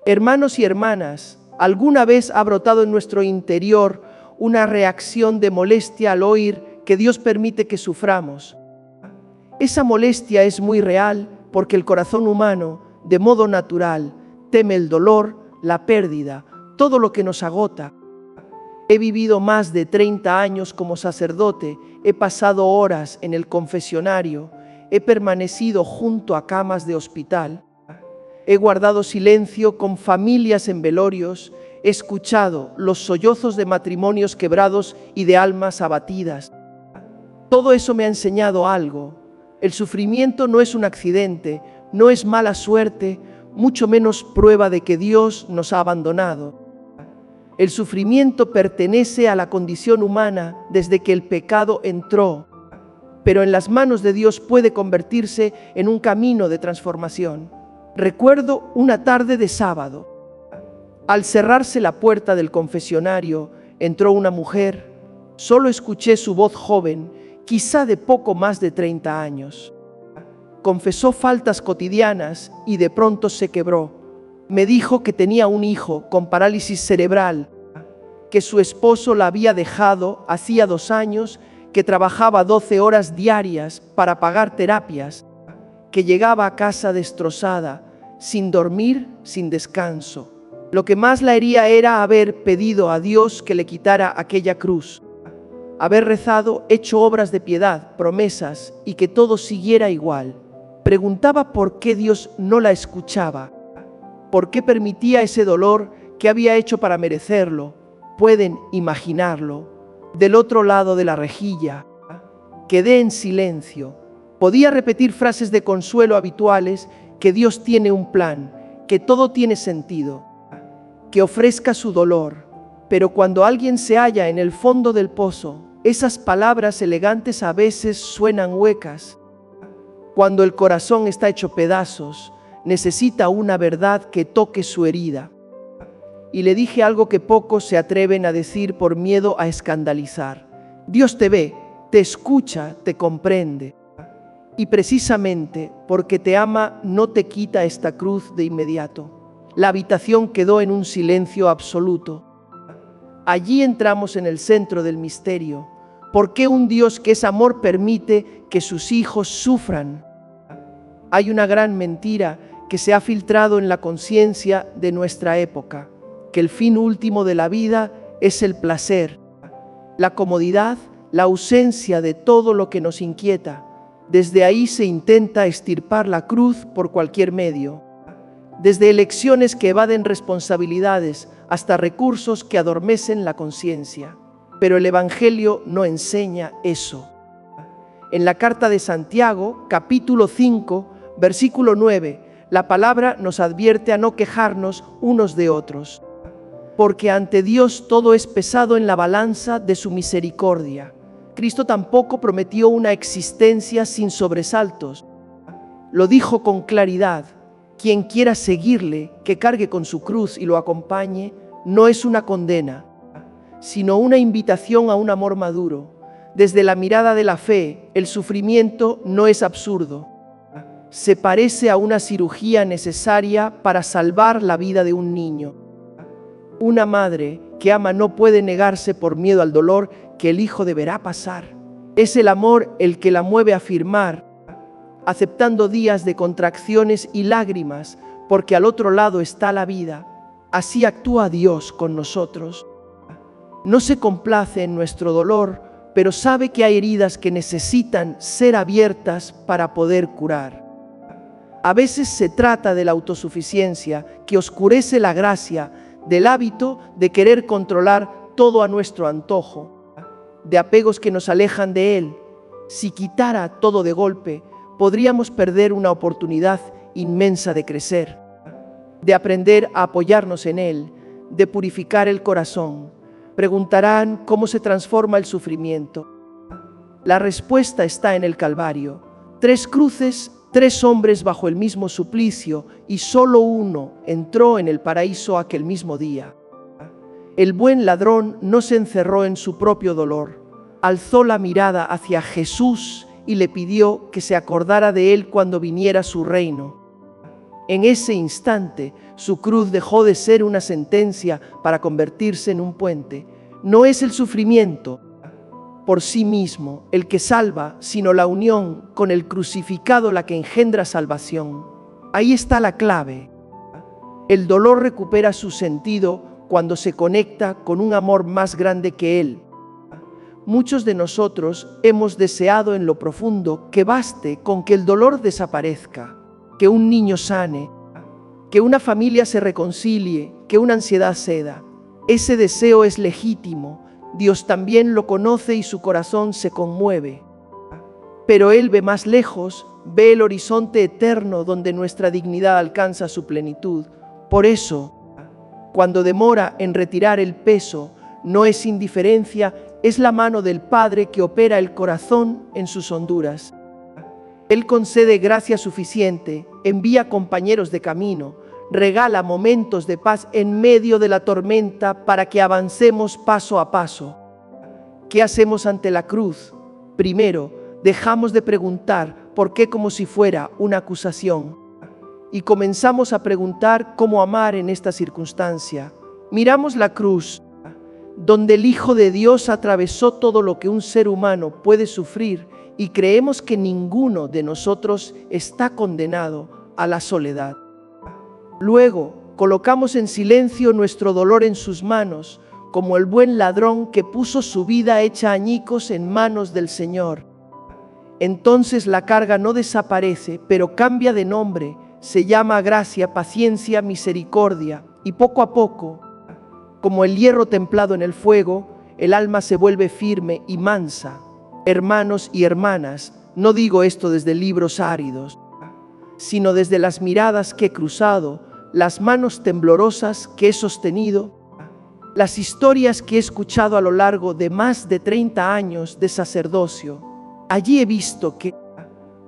Hermanos y hermanas, ¿alguna vez ha brotado en nuestro interior una reacción de molestia al oír que Dios permite que suframos? Esa molestia es muy real porque el corazón humano, de modo natural, teme el dolor, la pérdida, todo lo que nos agota. He vivido más de 30 años como sacerdote, he pasado horas en el confesionario, he permanecido junto a camas de hospital, he guardado silencio con familias en velorios, he escuchado los sollozos de matrimonios quebrados y de almas abatidas. Todo eso me ha enseñado algo. El sufrimiento no es un accidente, no es mala suerte, mucho menos prueba de que Dios nos ha abandonado. El sufrimiento pertenece a la condición humana desde que el pecado entró, pero en las manos de Dios puede convertirse en un camino de transformación. Recuerdo una tarde de sábado. Al cerrarse la puerta del confesionario, entró una mujer. Solo escuché su voz joven, quizá de poco más de 30 años. Confesó faltas cotidianas y de pronto se quebró. Me dijo que tenía un hijo con parálisis cerebral, que su esposo la había dejado hacía 2 años, que trabajaba 12 horas diarias para pagar terapias, que llegaba a casa destrozada, sin dormir, sin descanso. Lo que más la hería era haber pedido a Dios que le quitara aquella cruz, haber rezado, hecho obras de piedad, promesas y que todo siguiera igual. Preguntaba por qué Dios no la escuchaba. ¿Por qué permitía ese dolor? ¿Qué había hecho para merecerlo? Pueden imaginarlo. Del otro lado de la rejilla, quedé en silencio. Podía repetir frases de consuelo habituales, que Dios tiene un plan, que todo tiene sentido, que ofrezca su dolor. Pero cuando alguien se halla en el fondo del pozo, esas palabras elegantes a veces suenan huecas. Cuando el corazón está hecho pedazos, necesita una verdad que toque su herida. Y le dije algo que pocos se atreven a decir por miedo a escandalizar. Dios te ve, te escucha, te comprende. Y precisamente porque te ama no te quita esta cruz de inmediato. La habitación quedó en un silencio absoluto. Allí entramos en el centro del misterio. ¿Por qué un Dios que es amor permite que sus hijos sufran? Hay una gran mentira que se ha filtrado en la conciencia de nuestra época, que el fin último de la vida es el placer, la comodidad, la ausencia de todo lo que nos inquieta. Desde ahí se intenta extirpar la cruz por cualquier medio, desde elecciones que evaden responsabilidades hasta recursos que adormecen la conciencia. Pero el Evangelio no enseña eso. En la carta de Santiago, capítulo 5, versículo 9, la palabra nos advierte a no quejarnos unos de otros, porque ante Dios todo es pesado en la balanza de su misericordia. Cristo tampoco prometió una existencia sin sobresaltos. Lo dijo con claridad: quien quiera seguirle, que cargue con su cruz y lo acompañe, no es una condena, sino una invitación a un amor maduro. Desde la mirada de la fe, el sufrimiento no es absurdo. Se parece a una cirugía necesaria para salvar la vida de un niño. Una madre que ama no puede negarse por miedo al dolor que el hijo deberá pasar. Es el amor el que la mueve a afirmar, aceptando días de contracciones y lágrimas, porque al otro lado está la vida. Así actúa Dios con nosotros. No se complace en nuestro dolor, pero sabe que hay heridas que necesitan ser abiertas para poder curar. A veces se trata de la autosuficiencia que oscurece la gracia, del hábito de querer controlar todo a nuestro antojo, de apegos que nos alejan de Él. Si quitara todo de golpe, podríamos perder una oportunidad inmensa de crecer, de aprender a apoyarnos en Él, de purificar el corazón. Preguntarán cómo se transforma el sufrimiento. La respuesta está en el Calvario. 3 cruces, 3 hombres bajo el mismo suplicio, y solo uno entró en el paraíso aquel mismo día. El buen ladrón no se encerró en su propio dolor. Alzó la mirada hacia Jesús y le pidió que se acordara de él cuando viniera su reino. En ese instante, su cruz dejó de ser una sentencia para convertirse en un puente. No es el sufrimiento por sí mismo el que salva, sino la unión con el crucificado la que engendra salvación. Ahí está la clave. El dolor recupera su sentido cuando se conecta con un amor más grande que él. Muchos de nosotros hemos deseado en lo profundo que baste con que el dolor desaparezca, que un niño sane, que una familia se reconcilie, que una ansiedad ceda. Ese deseo es legítimo. Dios también lo conoce y su corazón se conmueve. Pero Él ve más lejos, ve el horizonte eterno donde nuestra dignidad alcanza su plenitud. Por eso, cuando demora en retirar el peso, no es indiferencia, es la mano del Padre que opera el corazón en sus honduras. Él concede gracia suficiente, envía compañeros de camino, regala momentos de paz en medio de la tormenta para que avancemos paso a paso. ¿Qué hacemos ante la cruz? Primero, dejamos de preguntar por qué como si fuera una acusación y comenzamos a preguntar cómo amar en esta circunstancia. Miramos la cruz, donde el Hijo de Dios atravesó todo lo que un ser humano puede sufrir y creemos que ninguno de nosotros está condenado a la soledad. Luego, colocamos en silencio nuestro dolor en sus manos, como el buen ladrón que puso su vida hecha añicos en manos del Señor. Entonces la carga no desaparece, pero cambia de nombre, se llama gracia, paciencia, misericordia, y poco a poco, como el hierro templado en el fuego, el alma se vuelve firme y mansa. Hermanos y hermanas, no digo esto desde libros áridos, sino desde las miradas que he cruzado, las manos temblorosas que he sostenido, las historias que he escuchado a lo largo de más de 30 años de sacerdocio. Allí he visto que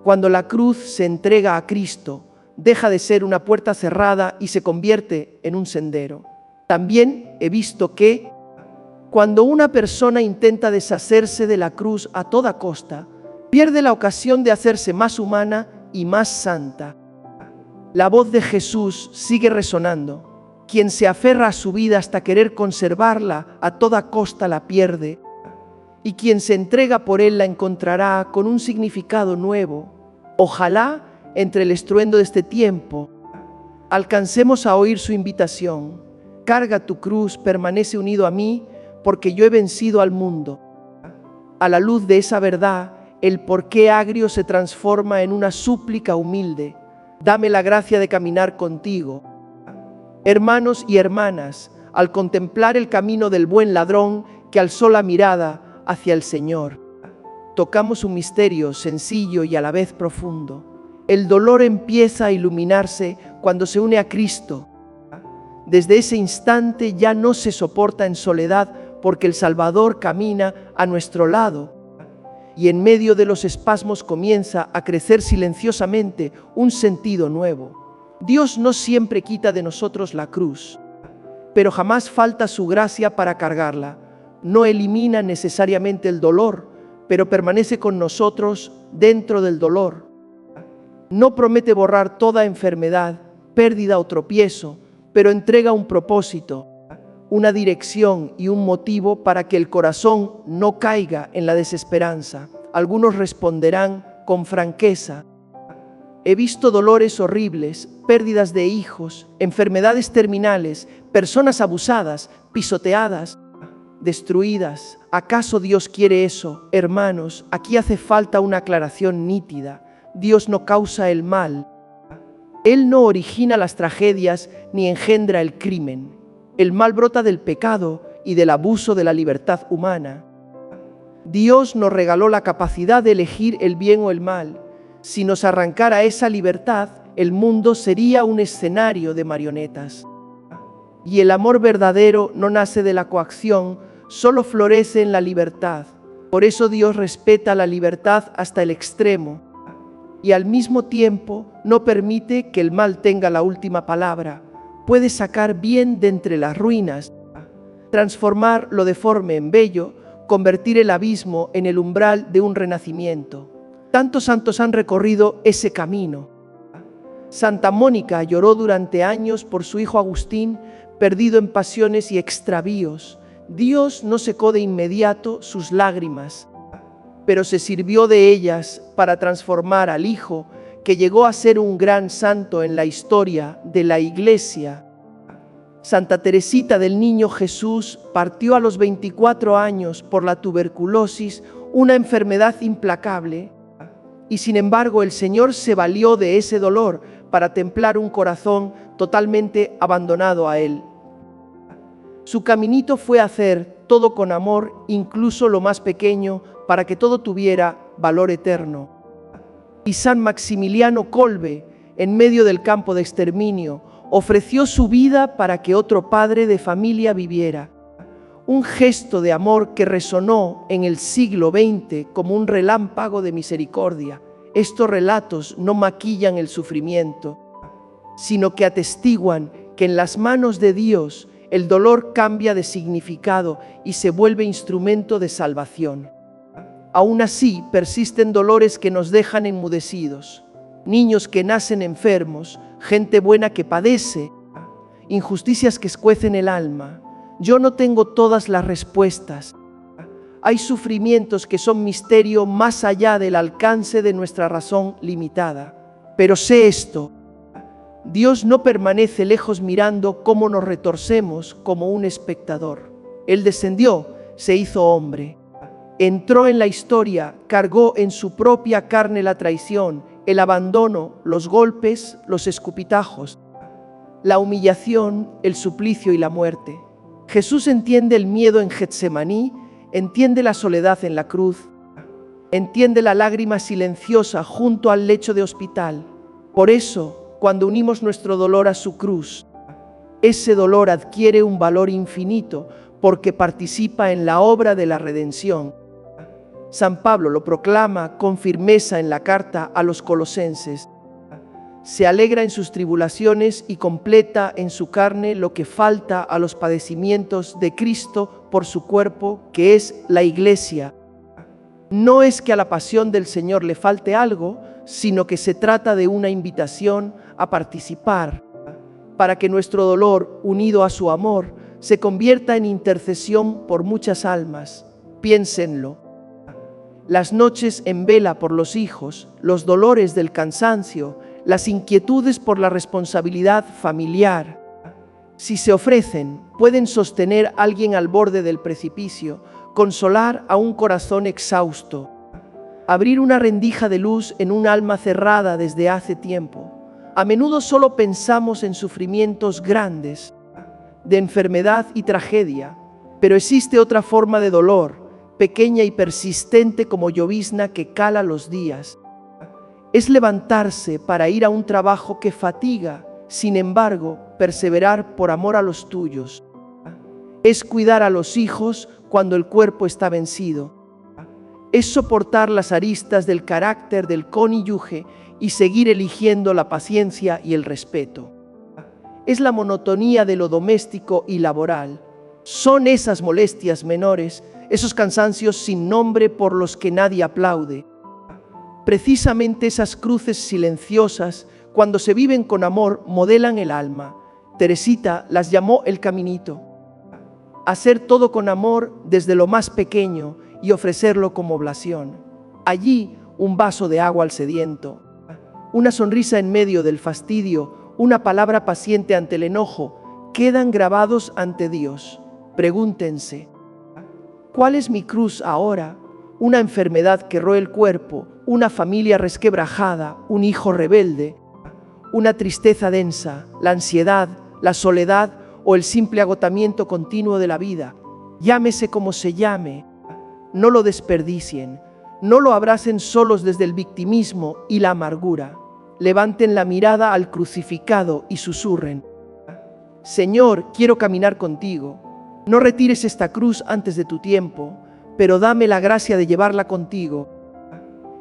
cuando la cruz se entrega a Cristo, deja de ser una puerta cerrada y se convierte en un sendero. También he visto que cuando una persona intenta deshacerse de la cruz a toda costa, pierde la ocasión de hacerse más humana y más santa. La voz de Jesús sigue resonando. Quien se aferra a su vida hasta querer conservarla a toda costa la pierde, y quien se entrega por él la encontrará con un significado nuevo. Ojalá, entre el estruendo de este tiempo, alcancemos a oír su invitación. Carga tu cruz, permanece unido a mí, porque yo he vencido al mundo. A la luz de esa verdad, el porqué agrio se transforma en una súplica humilde. Dame la gracia de caminar contigo. Hermanos y hermanas, al contemplar el camino del buen ladrón que alzó la mirada hacia el Señor, tocamos un misterio sencillo y a la vez profundo. El dolor empieza a iluminarse cuando se une a Cristo. Desde ese instante ya no se soporta en soledad porque el Salvador camina a nuestro lado. Y en medio de los espasmos comienza a crecer silenciosamente un sentido nuevo. Dios no siempre quita de nosotros la cruz, pero jamás falta su gracia para cargarla. No elimina necesariamente el dolor, pero permanece con nosotros dentro del dolor. No promete borrar toda enfermedad, pérdida o tropiezo, pero entrega un propósito, una dirección y un motivo para que el corazón no caiga en la desesperanza. Algunos responderán con franqueza: he visto dolores horribles, pérdidas de hijos, enfermedades terminales, personas abusadas, pisoteadas, destruidas. ¿Acaso Dios quiere eso? Hermanos, aquí hace falta una aclaración nítida. Dios no causa el mal. Él no origina las tragedias ni engendra el crimen. El mal brota del pecado y del abuso de la libertad humana. Dios nos regaló la capacidad de elegir el bien o el mal. Si nos arrancara esa libertad, el mundo sería un escenario de marionetas. Y el amor verdadero no nace de la coacción, solo florece en la libertad. Por eso Dios respeta la libertad hasta el extremo. Y al mismo tiempo no permite que el mal tenga la última palabra. Puede sacar bien de entre las ruinas, transformar lo deforme en bello, convertir el abismo en el umbral de un renacimiento. Tantos santos han recorrido ese camino. Santa Mónica lloró durante años por su hijo Agustín, perdido en pasiones y extravíos. Dios no secó de inmediato sus lágrimas, pero se sirvió de ellas para transformar al hijo, que llegó a ser un gran santo en la historia de la Iglesia. Santa Teresita del Niño Jesús partió a los 24 años por la tuberculosis, una enfermedad implacable, y sin embargo el Señor se valió de ese dolor para templar un corazón totalmente abandonado a Él. Su caminito fue hacer todo con amor, incluso lo más pequeño, para que todo tuviera valor eterno. Y San Maximiliano Kolbe, en medio del campo de exterminio, ofreció su vida para que otro padre de familia viviera. Un gesto de amor que resonó en el siglo XX como un relámpago de misericordia. Estos relatos no maquillan el sufrimiento, sino que atestiguan que en las manos de Dios el dolor cambia de significado y se vuelve instrumento de salvación. Aún así, persisten dolores que nos dejan enmudecidos. Niños que nacen enfermos, gente buena que padece, injusticias que escuecen el alma. Yo no tengo todas las respuestas. Hay sufrimientos que son misterio más allá del alcance de nuestra razón limitada. Pero sé esto: Dios no permanece lejos mirando cómo nos retorcemos como un espectador. Él descendió, se hizo hombre. Entró en la historia, cargó en su propia carne la traición, el abandono, los golpes, los escupitajos, la humillación, el suplicio y la muerte. Jesús entiende el miedo en Getsemaní, entiende la soledad en la cruz, entiende la lágrima silenciosa junto al lecho de hospital. Por eso, cuando unimos nuestro dolor a su cruz, ese dolor adquiere un valor infinito porque participa en la obra de la redención. San Pablo lo proclama con firmeza en la carta a los Colosenses. Se alegra en sus tribulaciones y completa en su carne lo que falta a los padecimientos de Cristo por su cuerpo, que es la Iglesia. No es que a la pasión del Señor le falte algo, sino que se trata de una invitación a participar, para que nuestro dolor, unido a su amor, se convierta en intercesión por muchas almas. Piénsenlo. Las noches en vela por los hijos, los dolores del cansancio, las inquietudes por la responsabilidad familiar, si se ofrecen, pueden sostener a alguien al borde del precipicio, consolar a un corazón exhausto, abrir una rendija de luz en un alma cerrada desde hace tiempo. A menudo solo pensamos en sufrimientos grandes, de enfermedad y tragedia, pero existe otra forma de dolor, pequeña y persistente como llovizna que cala los días. Es levantarse para ir a un trabajo que fatiga, sin embargo, perseverar por amor a los tuyos. Es cuidar a los hijos cuando el cuerpo está vencido. Es soportar las aristas del carácter del cónyuge y seguir eligiendo la paciencia y el respeto. Es la monotonía de lo doméstico y laboral. Son esas molestias menores, esos cansancios sin nombre por los que nadie aplaude. Precisamente esas cruces silenciosas, cuando se viven con amor, modelan el alma. Teresita las llamó el caminito. Hacer todo con amor desde lo más pequeño y ofrecerlo como oblación. Allí, un vaso de agua al sediento, una sonrisa en medio del fastidio, una palabra paciente ante el enojo, quedan grabados ante Dios. Pregúntense: ¿cuál es mi cruz ahora? Una enfermedad que roe el cuerpo, una familia resquebrajada, un hijo rebelde, una tristeza densa, la ansiedad, la soledad o el simple agotamiento continuo de la vida. Llámese como se llame, no lo desperdicien, no lo abracen solos desde el victimismo y la amargura. Levanten la mirada al crucificado y susurren: Señor, quiero caminar contigo. No retires esta cruz antes de tu tiempo, pero dame la gracia de llevarla contigo.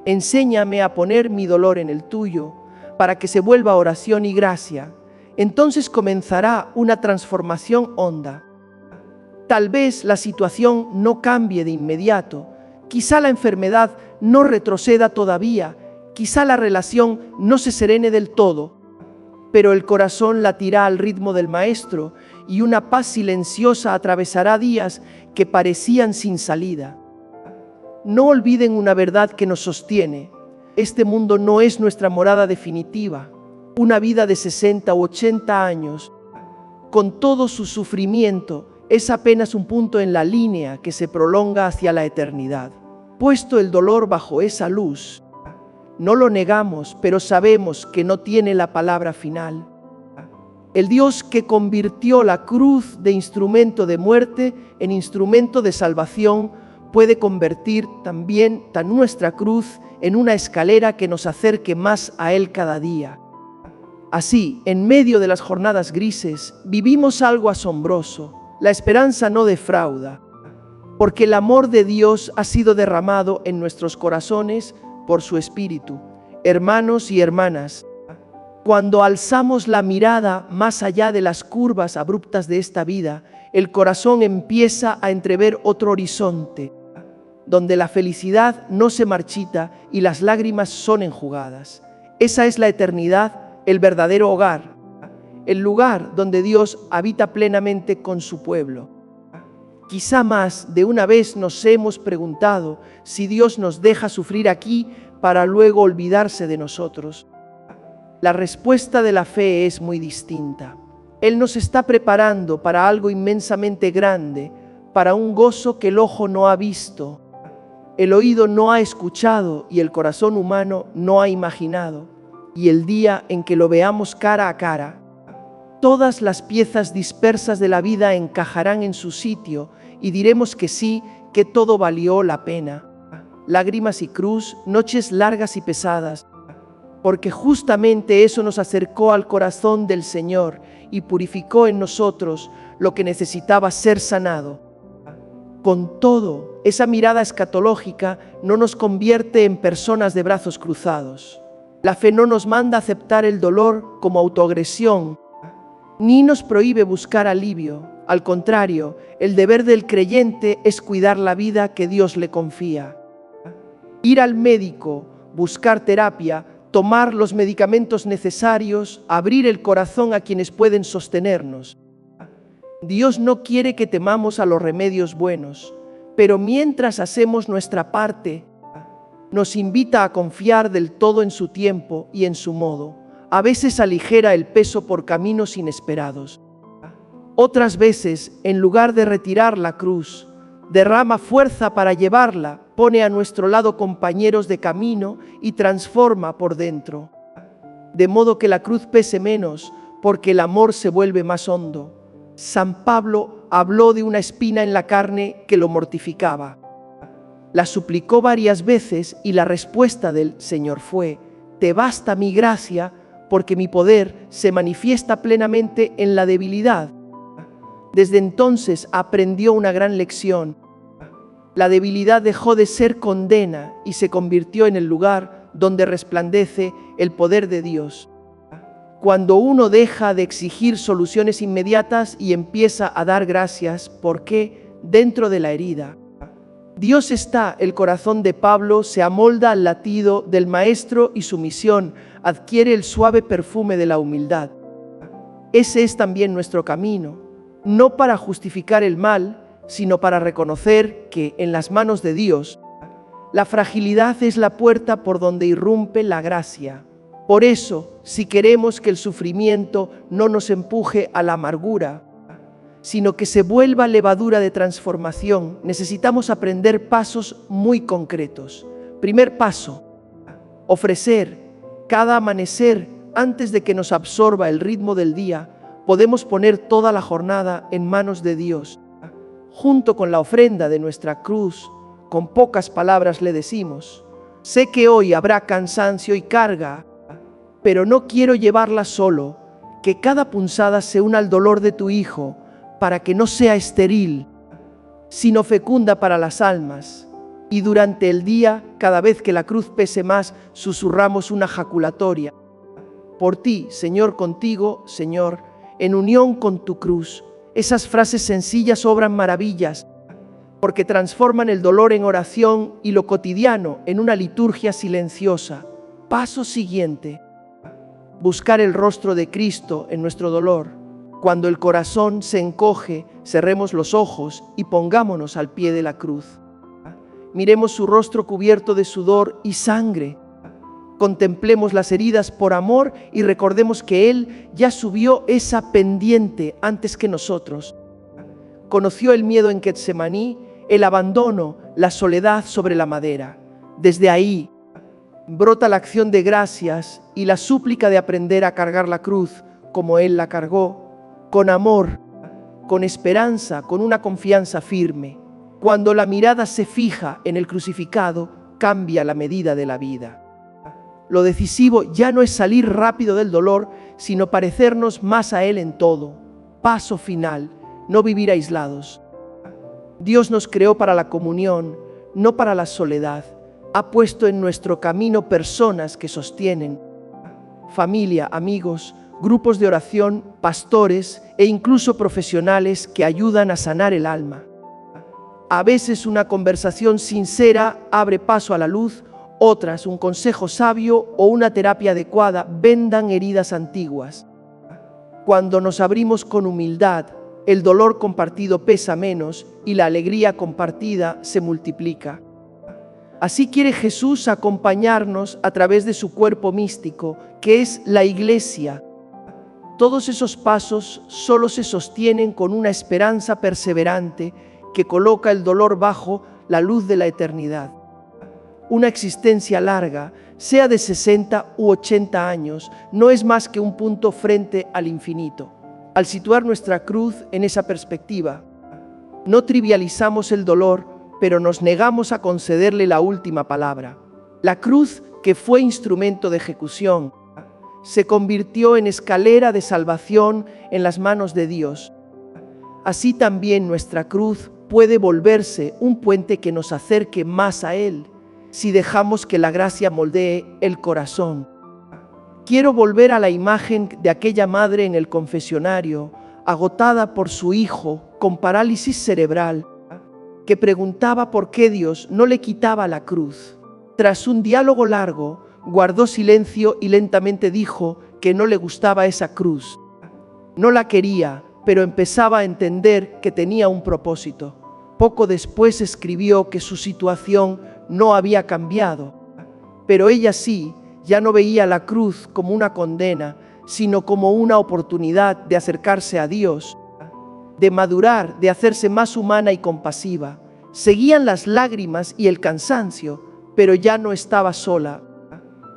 Enséñame a poner mi dolor en el tuyo, para que se vuelva oración y gracia. Entonces comenzará una transformación honda. Tal vez la situación no cambie de inmediato, quizá la enfermedad no retroceda todavía, quizá la relación no se serene del todo, pero el corazón latirá al ritmo del Maestro y una paz silenciosa atravesará días que parecían sin salida. No olviden una verdad que nos sostiene. Este mundo no es nuestra morada definitiva. Una vida de 60 u 80 años, con todo su sufrimiento, es apenas un punto en la línea que se prolonga hacia la eternidad. Puesto el dolor bajo esa luz, no lo negamos, pero sabemos que no tiene la palabra final. El Dios que convirtió la cruz de instrumento de muerte en instrumento de salvación puede convertir también nuestra cruz en una escalera que nos acerque más a Él cada día. Así, en medio de las jornadas grises, vivimos algo asombroso. La esperanza no defrauda, porque el amor de Dios ha sido derramado en nuestros corazones por su Espíritu. Hermanos y hermanas, cuando alzamos la mirada más allá de las curvas abruptas de esta vida, el corazón empieza a entrever otro horizonte, donde la felicidad no se marchita y las lágrimas son enjugadas. Esa es la eternidad, el verdadero hogar, el lugar donde Dios habita plenamente con su pueblo. Quizá más de una vez nos hemos preguntado si Dios nos deja sufrir aquí para luego olvidarse de nosotros. La respuesta de la fe es muy distinta. Él nos está preparando para algo inmensamente grande, para un gozo que el ojo no ha visto, el oído no ha escuchado y el corazón humano no ha imaginado. Y el día en que lo veamos cara a cara, todas las piezas dispersas de la vida encajarán en su sitio y diremos que sí, que todo valió la pena. Lágrimas y cruz, noches largas y pesadas, porque justamente eso nos acercó al corazón del Señor y purificó en nosotros lo que necesitaba ser sanado. Con todo, esa mirada escatológica no nos convierte en personas de brazos cruzados. La fe no nos manda a aceptar el dolor como autoagresión, ni nos prohíbe buscar alivio. Al contrario, el deber del creyente es cuidar la vida que Dios le confía. Ir al médico, buscar terapia, tomar los medicamentos necesarios, abrir el corazón a quienes pueden sostenernos. Dios no quiere que temamos a los remedios buenos, pero mientras hacemos nuestra parte, nos invita a confiar del todo en su tiempo y en su modo. A veces aligera el peso por caminos inesperados. Otras veces, en lugar de retirar la cruz, derrama fuerza para llevarla, pone a nuestro lado compañeros de camino y transforma por dentro. De modo que la cruz pese menos, porque el amor se vuelve más hondo. San Pablo habló de una espina en la carne que lo mortificaba. La suplicó varias veces y la respuesta del Señor fue: «Te basta mi gracia, porque mi poder se manifiesta plenamente en la debilidad». Desde entonces aprendió una gran lección. La debilidad dejó de ser condena y se convirtió en el lugar donde resplandece el poder de Dios. Cuando uno deja de exigir soluciones inmediatas y empieza a dar gracias, porque dentro de la herida Dios está, el corazón de Pablo se amolda al latido del Maestro y su misión adquiere el suave perfume de la humildad. Ese es también nuestro camino, no para justificar el mal, sino para reconocer que en las manos de Dios, la fragilidad es la puerta por donde irrumpe la gracia. Por eso, si queremos que el sufrimiento no nos empuje a la amargura, sino que se vuelva levadura de transformación, necesitamos aprender pasos muy concretos. Primer paso: ofrecer. Cada amanecer, antes de que nos absorba el ritmo del día, podemos poner toda la jornada en manos de Dios. Junto con la ofrenda de nuestra cruz, con pocas palabras le decimos: sé que hoy habrá cansancio y carga, pero no quiero llevarla solo, que cada punzada se una al dolor de tu Hijo, para que no sea estéril, sino fecunda para las almas. Y durante el día, cada vez que la cruz pese más, susurramos una jaculatoria: por ti, Señor, contigo, Señor, en unión con tu cruz. Esas frases sencillas obran maravillas, porque transforman el dolor en oración y lo cotidiano en una liturgia silenciosa. Paso siguiente: buscar el rostro de Cristo en nuestro dolor. Cuando el corazón se encoge, cerremos los ojos y pongámonos al pie de la cruz. Miremos su rostro cubierto de sudor y sangre. Contemplemos las heridas por amor y recordemos que Él ya subió esa pendiente antes que nosotros. Conoció el miedo en Getsemaní, el abandono, la soledad sobre la madera. Desde ahí brota la acción de gracias y la súplica de aprender a cargar la cruz como Él la cargó, con amor, con esperanza, con una confianza firme. Cuando la mirada se fija en el crucificado, cambia la medida de la vida. Lo decisivo ya no es salir rápido del dolor, sino parecernos más a Él en todo. Paso final, no vivir aislados. Dios nos creó para la comunión, no para la soledad. Ha puesto en nuestro camino personas que sostienen. Familia, amigos, grupos de oración, pastores e incluso profesionales que ayudan a sanar el alma. A veces una conversación sincera abre paso a la luz, otras un consejo sabio o una terapia adecuada vendan heridas antiguas. Cuando nos abrimos con humildad, el dolor compartido pesa menos y la alegría compartida se multiplica. Así quiere Jesús acompañarnos a través de su cuerpo místico, que es la Iglesia. Todos esos pasos solo se sostienen con una esperanza perseverante que coloca el dolor bajo la luz de la eternidad. Una existencia larga, sea de 60 u 80 años, no es más que un punto frente al infinito. Al situar nuestra cruz en esa perspectiva, no trivializamos el dolor, pero nos negamos a concederle la última palabra. La cruz, que fue instrumento de ejecución, se convirtió en escalera de salvación en las manos de Dios. Así también nuestra cruz puede volverse un puente que nos acerque más a Él, si dejamos que la gracia moldee el corazón. Quiero volver a la imagen de aquella madre en el confesionario, agotada por su hijo con parálisis cerebral, que preguntaba por qué Dios no le quitaba la cruz. Tras un diálogo largo, guardó silencio y lentamente dijo que no le gustaba esa cruz. No la quería, pero empezaba a entender que tenía un propósito. Poco después escribió que su situación no había cambiado, pero ella sí, ya no veía la cruz como una condena, sino como una oportunidad de acercarse a Dios, de madurar, de hacerse más humana y compasiva. Seguían las lágrimas y el cansancio, pero ya no estaba sola,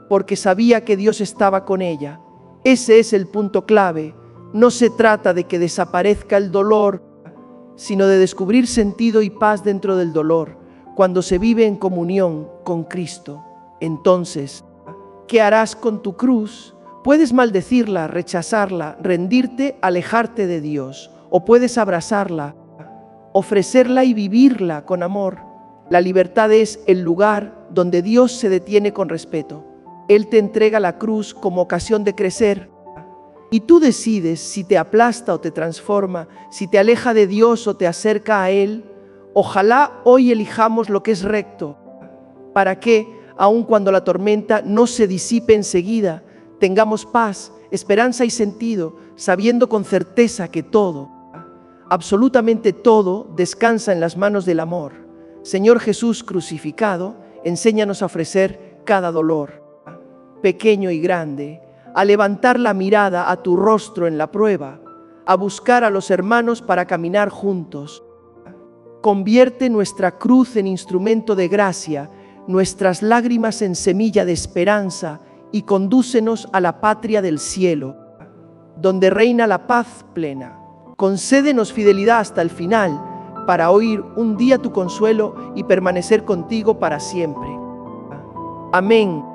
porque sabía que Dios estaba con ella. Ese es el punto clave. No se trata de que desaparezca el dolor, sino de descubrir sentido y paz dentro del dolor, cuando se vive en comunión con Cristo. Entonces, ¿qué harás con tu cruz? Puedes maldecirla, rechazarla, rendirte, alejarte de Dios, o puedes abrazarla, ofrecerla y vivirla con amor. La libertad es el lugar donde Dios se detiene con respeto. Él te entrega la cruz como ocasión de crecer, y tú decides si te aplasta o te transforma, si te aleja de Dios o te acerca a Él. Ojalá hoy elijamos lo que es recto, para que, aun cuando la tormenta no se disipe enseguida, tengamos paz, esperanza y sentido, sabiendo con certeza que todo, absolutamente todo, descansa en las manos del amor. Señor Jesús crucificado, enséñanos a ofrecer cada dolor, pequeño y grande, a levantar la mirada a tu rostro en la prueba, a buscar a los hermanos para caminar juntos. Convierte nuestra cruz en instrumento de gracia, nuestras lágrimas en semilla de esperanza y condúcenos a la patria del cielo, donde reina la paz plena. Concédenos fidelidad hasta el final, para oír un día tu consuelo y permanecer contigo para siempre. Amén.